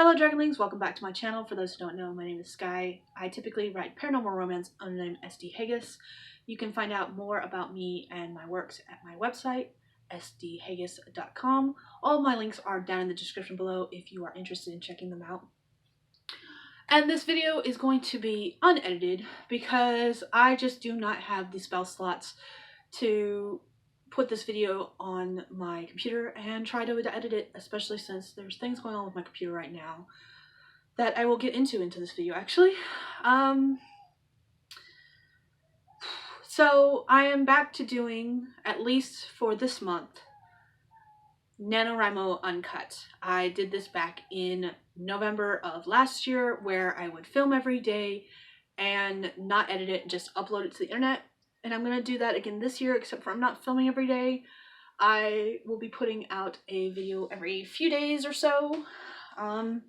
Hello Dragonlings, welcome back to my channel. For those who don't know, my name is Sky. I typically write paranormal romance under the name Hegyes. You can find out more about me and my works at my website, sdhegyes.com. All of my links are down in the description below if you are interested in checking them out. And this video is going to be unedited because I just do not have the spell slots to put this video on my computer and try to edit it, especially since there's things going on with my computer right now that I will get into this video actually. So I am back to doing, at least for this month, NaNo Uncut. I did this back in November of last year where I would film every day and not edit it, just upload it to the internet. And I'm going to do that again this year, except for I'm not filming every day. I will be putting out a video every few days or so. So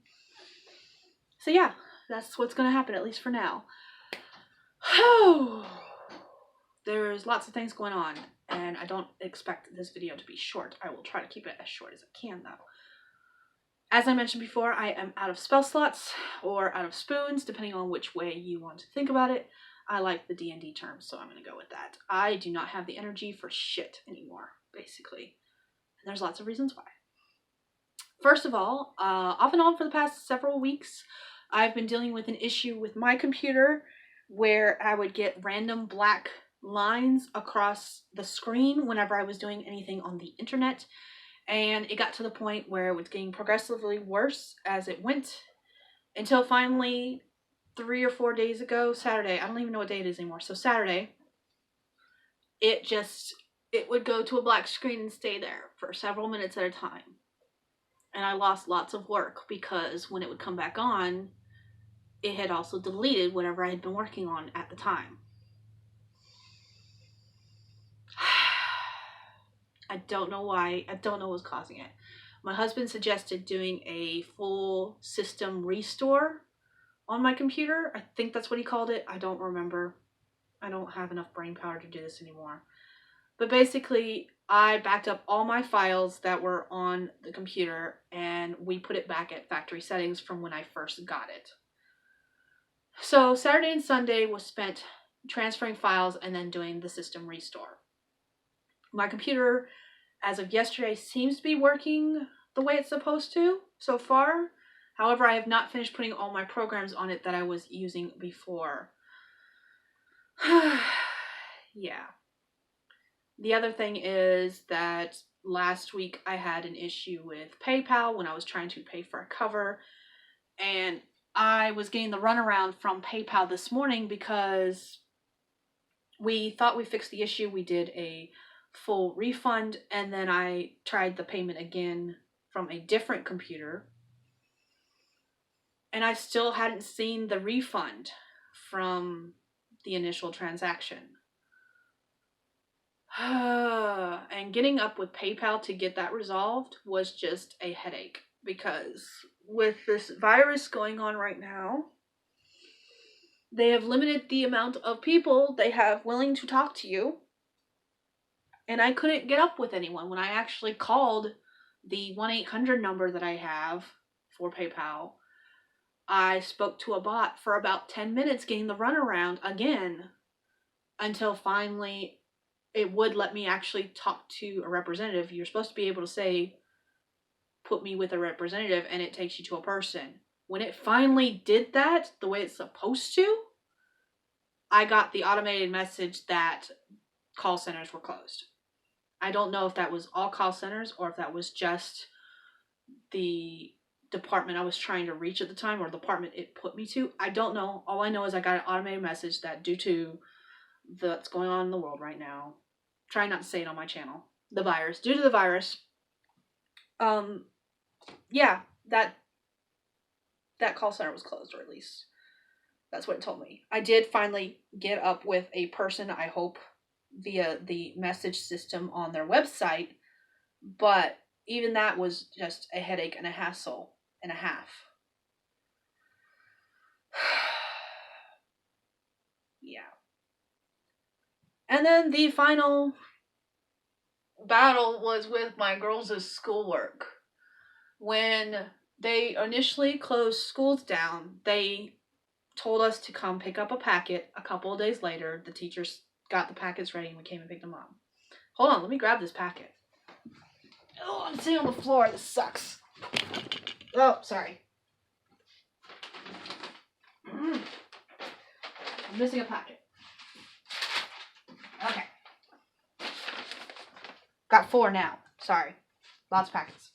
yeah, that's what's going to happen, at least for now. There's lots of things going on, and I don't expect this video to be short. I will try to keep it as short as I can, though. As I mentioned before, I am out of spell slots, or out of spoons, depending on which way you want to think about it. I like the D&D term, so I'm going to go with that. I do not have the energy for shit anymore, basically. And there's lots of reasons why. First of all, off and on for the past several weeks, I've been dealing with an issue with my computer where I would get random black lines across the screen whenever I was doing anything on the internet. And it got to the point where it was getting progressively worse as it went, until finally 3 or 4 days ago, Saturday, I don't even know what day it is anymore, so Saturday, it would go to a black screen and stay there for several minutes at a time. And I lost lots of work because when it would come back on, it had also deleted whatever I had been working on at the time. I don't know why. I don't know what was causing it. My husband suggested doing a full system restore on my computer. I think that's what he called it. I don't remember. I don't have enough brain power to do this anymore. But basically, I backed up all my files that were on the computer and we put it back at factory settings from when I first got it. So Saturday and Sunday was spent transferring files and then doing the system restore. My computer, as of yesterday, seems to be working the way it's supposed to so far. However, I have not finished putting all my programs on it that I was using before. Yeah. The other thing is that last week I had an issue with PayPal when I was trying to pay for a cover, and I was getting the runaround from PayPal this morning because we thought we fixed the issue. We did a full refund, and then I tried the payment again from a different computer, and I still hadn't seen the refund from the initial transaction. And getting up with PayPal to get that resolved was just a headache, because with this virus going on right now, they have limited the amount of people they have willing to talk to you. And I couldn't get up with anyone. When I actually called the 1-800 number that I have for PayPal, I spoke to a bot for about 10 minutes getting the runaround again, until finally it would let me actually talk to a representative. You're supposed to be able to say, put me with a representative, and it takes you to a person. When it finally did that the way it's supposed to, I got the automated message that call centers were closed. I don't know if that was all call centers or if that was just the department I was trying to reach at the time, or the department it put me to. I don't know. All I know is I got an automated message that due to what's going on in the world right now, try not to say it on my channel, the virus, due to the virus, yeah, that call center was closed, or at least that's what it told me. I did finally get up with a person, I hope, via the message system on their website, but even that was just a headache and a hassle and a half. Yeah. And then the final battle was with my girls' schoolwork. When They initially closed schools down. They told us to come pick up a packet. A couple of days later, the teachers got the packets ready and we came and picked them up. Hold on, let me grab this packet. Oh, I'm sitting on the floor. This sucks. Oh, sorry. I'm missing a packet. Okay. Got 4 now. Sorry. Lots of packets.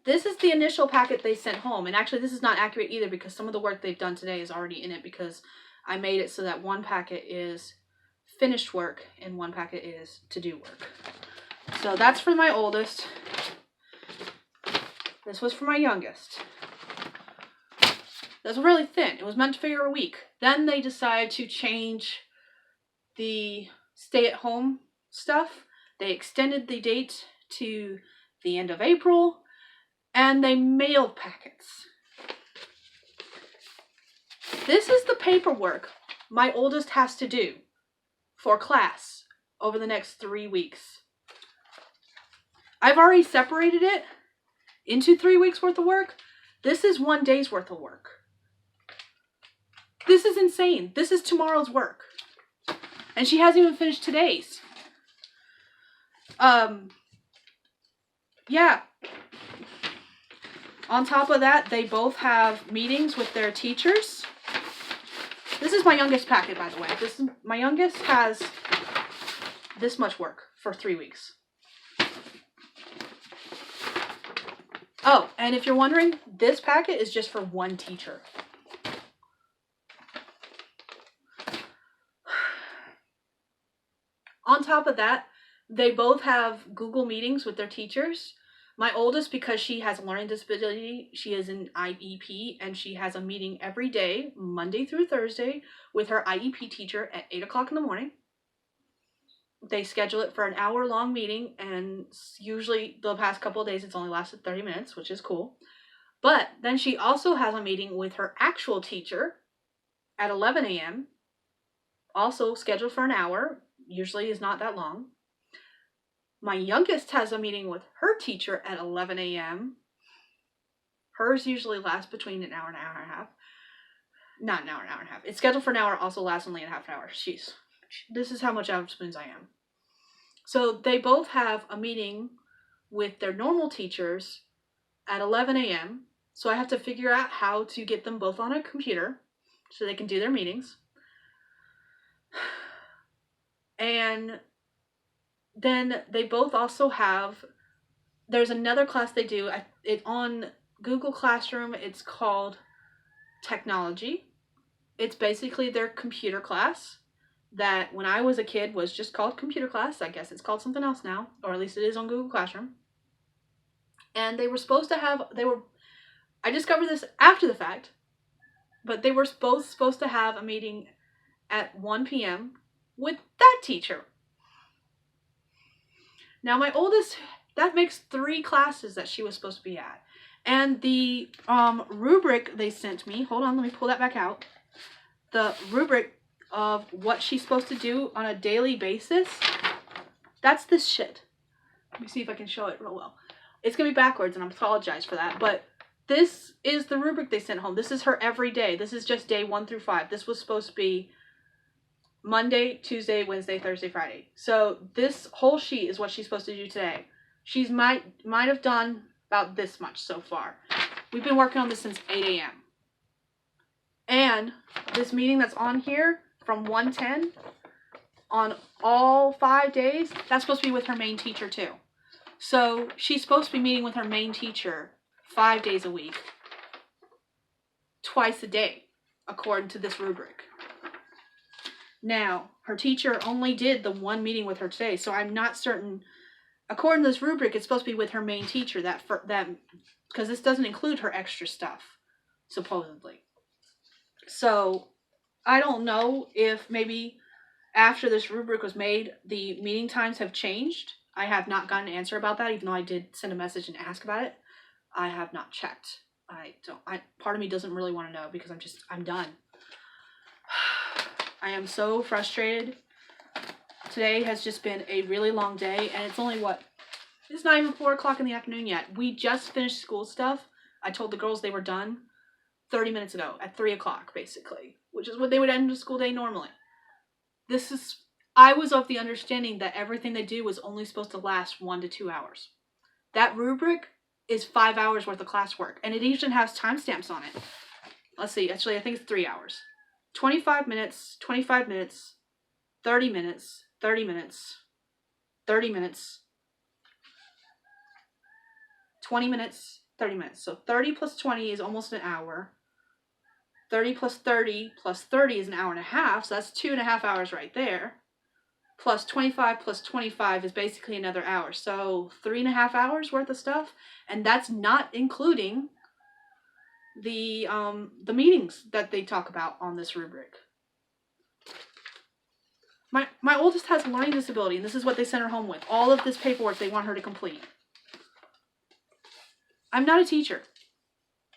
This is the initial packet they sent home. And actually, this is not accurate either because some of the work they've done today is already in it because I made it so that one packet is finished work and one packet is to-do work. So that's for my oldest. This was for my youngest. That's really thin. It was meant for a week. Then they decided to change the stay-at-home stuff. They extended the date to the end of April, and they mailed packets. This is the paperwork my oldest has to do for class over the next 3 weeks. I've already separated it into 3 weeks worth of work. This is 1 day's worth of work. This is insane. This is tomorrow's work. And she hasn't even finished today's. Yeah. On top of that, they both have meetings with their teachers. This is my youngest packet, by the way. My youngest has this much work for 3 weeks. Oh, and if you're wondering, this packet is just for one teacher. On top of that, they both have Google meetings with their teachers. My oldest, because she has a learning disability, she is an IEP, and she has a meeting every day, Monday through Thursday, with her IEP teacher at 8 o'clock in the morning. They schedule it for an hour-long meeting, and usually the past couple of days it's only lasted 30 minutes, which is cool. But then she also has a meeting with her actual teacher at 11 a.m., also scheduled for an hour, usually is not that long. My youngest has a meeting with her teacher at 11 a.m. Hers usually lasts between an hour and a half. Not an hour and a half. It's scheduled for an hour, also lasts only a half an hour. Jeez. This is how much out of spoons I am. So they both have a meeting with their normal teachers at 11 a.m. So I have to figure out how to get them both on a computer so they can do their meetings. And then they both also have, there's another class they do, it on Google Classroom, it's called Technology. It's basically their computer class that when I was a kid was just called computer class. I guess it's called something else now, or at least it is on Google Classroom. And they were supposed to have, I discovered this after the fact, but they were both supposed to have a meeting at 1 p.m. with that teacher. Now my oldest, that makes 3 classes that she was supposed to be at. And the rubric they sent me, hold on, let me pull that back out. The rubric of what she's supposed to do on a daily basis, that's this shit. Let me see if I can show it real well. It's going to be backwards and I apologize for that, but this is the rubric they sent home. This is her every day. This is just day 1 through 5. This was supposed to be Monday, Tuesday, Wednesday, Thursday, Friday. So this whole sheet is what she's supposed to do today. She's might have done about this much so far. We've been working on this since 8 a.m. And this meeting that's on here from 1:10 on all 5 days, that's supposed to be with her main teacher too. So she's supposed to be meeting with her main teacher 5 days a week, twice a day, according to this rubric. Now, her teacher only did the one meeting with her today, so I'm not certain. According to this rubric, it's supposed to be with her main teacher, that because this doesn't include her extra stuff, supposedly. So, I don't know if maybe after this rubric was made, the meeting times have changed. I have not gotten an answer about that, even though I did send a message and ask about it. I have not checked. Part of me doesn't really want to know because I'm done. I am so frustrated today has just been a really long day, and it's only it's not even 4 o'clock in the afternoon yet. We just finished school stuff. I told the girls they were done 30 minutes ago at 3 o'clock, basically, which is what they would end a school day normally. I was of the understanding that everything they do was only supposed to last 1 to 2 hours. That rubric is 5 hours worth of classwork, and it even has timestamps on it. Let's see, actually, I think it's 3 hours. 25 minutes, 25 minutes, 30 minutes, 30 minutes, 30 minutes, 20 minutes, 30 minutes. So 30 plus 20 is almost an hour. 30 plus 30 plus 30 is an hour and a half, so that's 2.5 hours right there. Plus 25 plus 25 is basically another hour. So 3.5 hours worth of stuff, and that's not including the meetings that they talk about on this rubric. My oldest has a learning disability, and this is what they sent her home with. All of this paperwork they want her to complete. I'm not a teacher.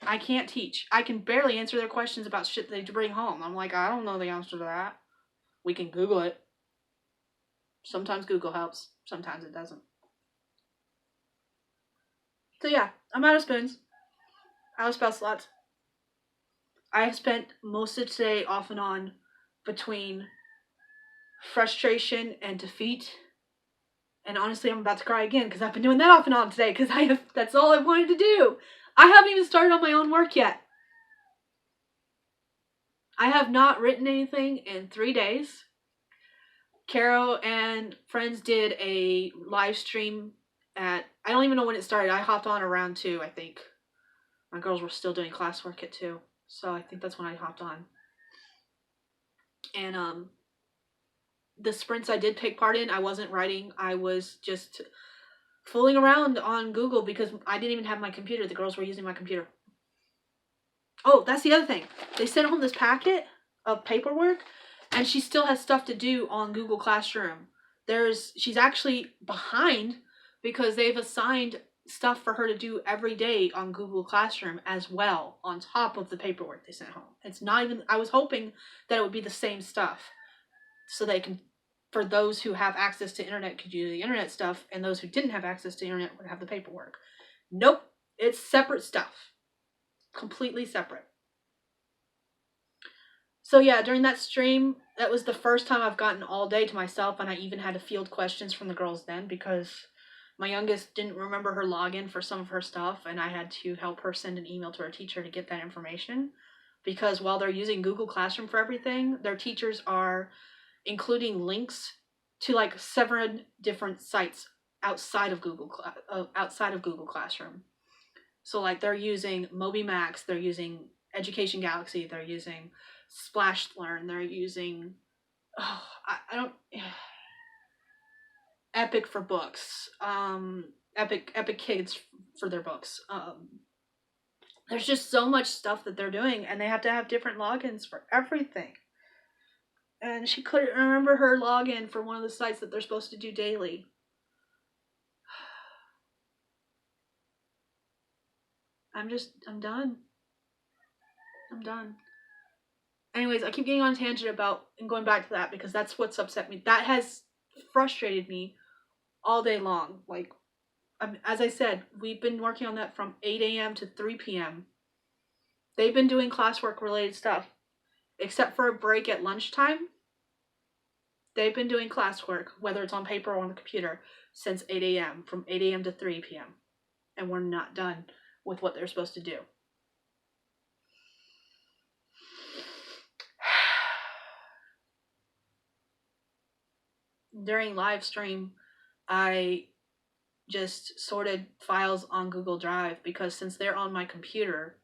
I can't teach. I can barely answer their questions about shit they bring home. I'm like, I don't know the answer to that. We can Google it. Sometimes Google helps. Sometimes it doesn't. So yeah, I'm out of spoons. Out of spell slots. I have spent most of today off and on between frustration and defeat. And honestly, I'm about to cry again because I've been doing that off and on today because that's all I wanted to do. I haven't even started on my own work yet. I have not written anything in 3 days. Caro and friends did a live stream I don't even know when it started. I hopped on around 2, I think. My girls were still doing classwork at 2. So I think that's when I hopped on. And the sprints I did take part in, I wasn't writing. I was just fooling around on Google because I didn't even have my computer. The girls were using my computer. Oh, that's the other thing. They sent home this packet of paperwork, and she still has stuff to do on Google Classroom. She's actually behind because they've assigned stuff for her to do every day on Google Classroom as well, on top of the paperwork they sent home. It's not even, I was hoping that it would be the same stuff so they can, for those who have access to internet could do the internet stuff, and those who didn't have access to internet would have the paperwork. Nope, it's separate stuff. Completely separate. So yeah, during that stream, that was the first time I've gotten all day to myself, and I even had to field questions from the girls then because my youngest didn't remember her login for some of her stuff, and I had to help her send an email to her teacher to get that information. Because while they're using Google Classroom for everything, their teachers are including links to like 7 different sites outside of Google Classroom. So like they're using MobyMax, they're using Education Galaxy, they're using Splash Learn, they're using Epic for books, Epic Kids for their books. There's just so much stuff that they're doing, and they have to have different logins for everything. And she couldn't remember her login for one of the sites that they're supposed to do daily. I'm done. I'm done. Anyways, I keep getting on a tangent about and going back to that because that's what's upset me. That has frustrated me all day long. Like, as I said, we've been working on that from 8 a.m. to 3 p.m. They've been doing classwork related stuff. Except for a break at lunchtime, they've been doing classwork, whether it's on paper or on the computer, since 8 a.m., from 8 a.m. to 3 p.m. And we're not done with what they're supposed to do. During live stream, I just sorted files on Google Drive because since they're on my computer,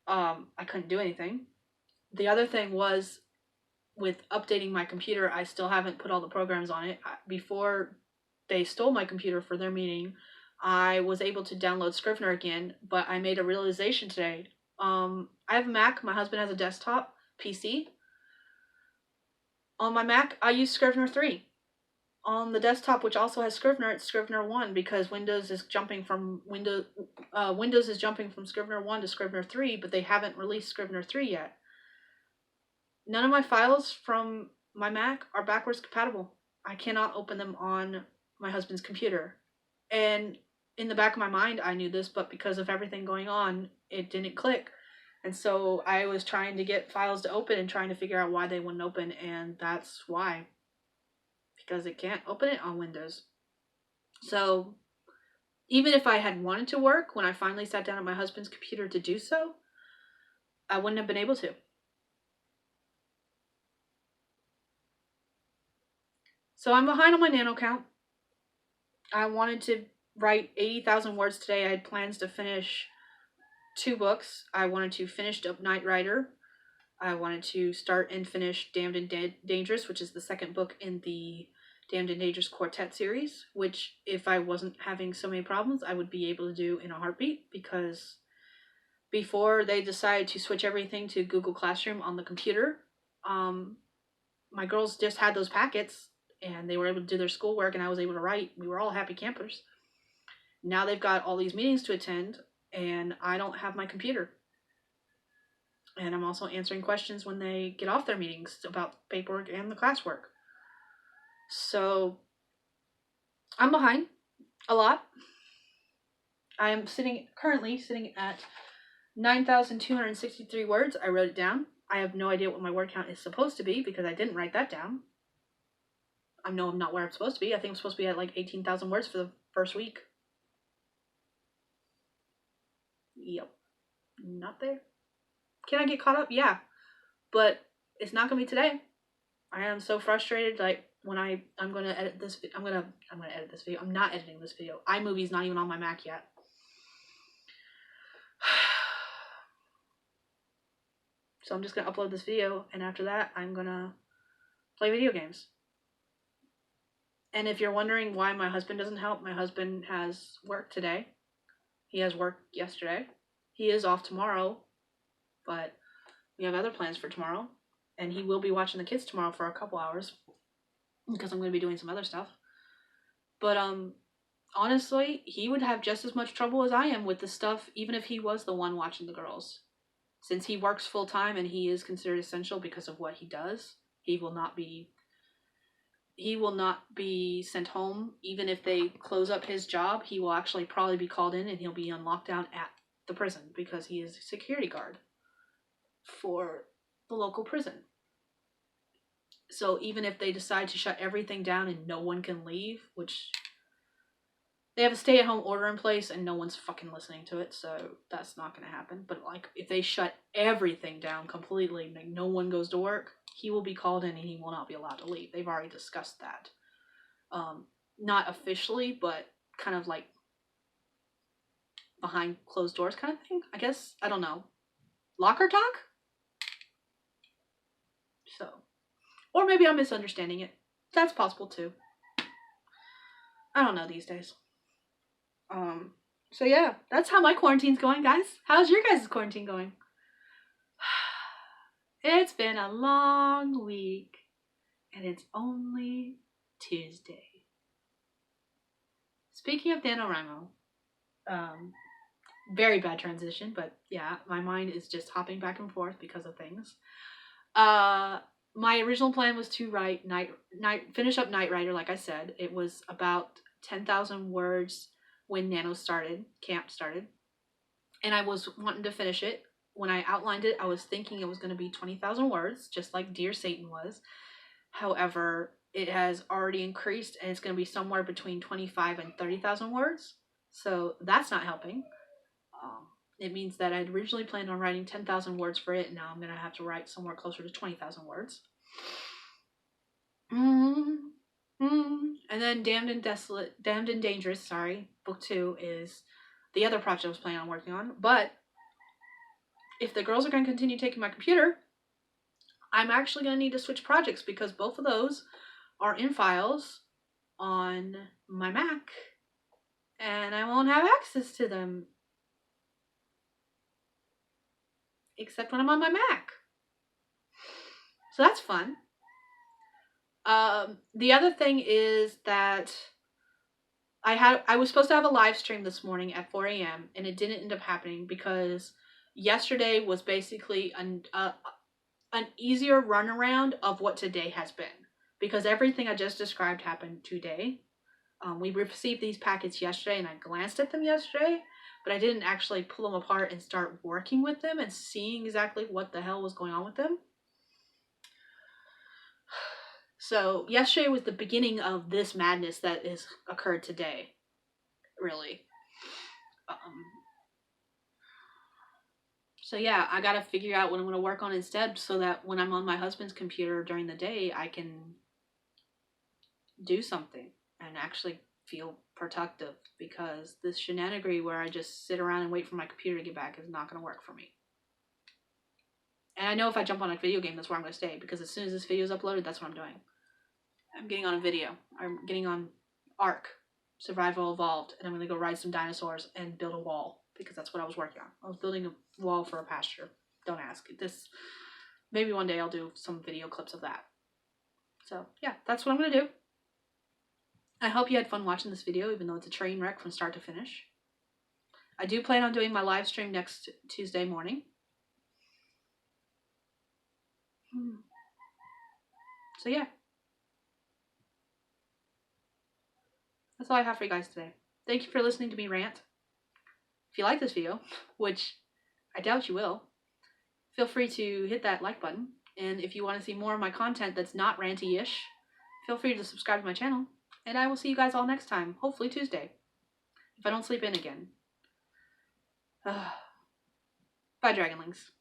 I couldn't do anything. The other thing was, with updating my computer, I still haven't put all the programs on it. Before they stole my computer for their meeting, I was able to download Scrivener again, but I made a realization today. I have a Mac. My husband has a desktop PC. On my Mac, I use Scrivener 3. On the desktop, which also has Scrivener, it's Scrivener 1 because Windows is jumping from Scrivener 1 to Scrivener 3, but they haven't released Scrivener 3 yet. None of my files from my Mac are backwards compatible. I cannot open them on my husband's computer. And in the back of my mind, I knew this, but because of everything going on, it didn't click. And so I was trying to get files to open and trying to figure out why they wouldn't open, and that's why. Because it can't open it on Windows. So even if I had wanted to work, when I finally sat down at my husband's computer to do so, I wouldn't have been able to. So I'm behind on my NaNo count. I wanted to write 80,000 words today. I had plans to finish 2 books. I wanted to finish up Knight Rider. I wanted to start and finish Damned and Dangerous, which is the second book in the Damned and Dangerous Quartet series, which if I wasn't having so many problems, I would be able to do in a heartbeat, because before they decided to switch everything to Google Classroom on the computer, my girls just had those packets and they were able to do their schoolwork and I was able to write. We were all happy campers. Now they've got all these meetings to attend and I don't have my computer. And I'm also answering questions when they get off their meetings about paperwork and the classwork. So I'm behind a lot. I am currently sitting at 9,263 words. I wrote it down. I have no idea what my word count is supposed to be because I didn't write that down. I know I'm not where I'm supposed to be. I think I'm supposed to be at like 18,000 words for the first week. Yep. Not there. Can I get caught up? Yeah. But it's not going to be today. I am so frustrated. Like when I'm going to edit this I'm going to edit this video. I'm not editing this video. iMovie's not even on my Mac yet. So I'm just going to upload this video and after that I'm going to play video games. And if you're wondering why my husband doesn't help, my husband has work today. He has work yesterday. He is off tomorrow, but we have other plans for tomorrow. And he will be watching the kids tomorrow for a couple hours because I'm going to be doing some other stuff. But honestly, he would have just as much trouble as I am with the stuff, even if he was the one watching the girls. Since he works full time and he is considered essential because of what he does, he will not be sent home. Even if they close up his job, he will actually probably be called in and he'll be on lockdown at the prison because he is a security guard for the local prison. So even if they decide to shut everything down and no one can leave, which they have a stay-at-home order in place and no one's fucking listening to it, so that's not going to happen. But like if they shut everything down completely, like no one goes to work, he will be called in and he will not be allowed to leave. They've already discussed that. Not officially, but kind of like behind closed doors kind of thing, I guess. I don't know. Locker talk? So. Or maybe I'm misunderstanding it. That's possible too. I don't know these days. So yeah, that's how my quarantine's going, guys. How's your guys' quarantine going? It's been a long week, and it's only Tuesday. Speaking of NaNoWriMo, very bad transition, but yeah, my mind is just hopping back and forth because of things. My original plan was to finish up Knight Rider, like I said. It was about 10,000 words when camp started. And I was wanting to finish it. When I outlined it, I was thinking it was going to be 20,000 words, just like Dear Satan was. However, it has already increased, and it's going to be somewhere between 25 and 30,000 words. So that's not helping. It means that I'd originally planned on writing 10,000 words for it, and now I'm going to have to write somewhere closer to 20,000 words. And then Damned and Dangerous, book 2 is the other project I was planning on working on. But if the girls are going to continue taking my computer, I'm actually going to need to switch projects because both of those are in files on my Mac, and I won't have access to them except when I'm on my Mac. So that's fun. The other thing is that I was supposed to have a live stream this morning at 4 a.m. and it didn't end up happening because yesterday was basically an easier runaround of what today has been. because everything I just described happened today. We received these packets yesterday, and I glanced at them yesterday, but I didn't actually pull them apart and start working with them and seeing exactly what the hell was going on with them. So yesterday was the beginning of this madness that has occurred today, really. So yeah, I gotta figure out what I'm gonna work on instead, so that when I'm on my husband's computer during the day, I can do something and actually feel productive, because this shenanigan where I just sit around and wait for my computer to get back is not going to work for me. And I know if I jump on a video game, that's where I'm going to stay, because as soon as this video is uploaded, that's what I'm doing. I'm getting on a video. I'm getting on Ark, Survival Evolved, and I'm going to go ride some dinosaurs and build a wall, because that's what I was working on. I was building a wall for a pasture. Don't ask. This, maybe one day I'll do some video clips of that. So yeah, that's what I'm going to do. I hope you had fun watching this video, even though it's a train wreck from start to finish. I do plan on doing my live stream next Tuesday morning. So yeah. That's all I have for you guys today. Thank you for listening to me rant. If you like this video, which I doubt you will, feel free to hit that like button. And if you want to see more of my content that's not ranty-ish, feel free to subscribe to my channel. And I will see you guys all next time, hopefully Tuesday, if I don't sleep in again. Bye, Dragonlings.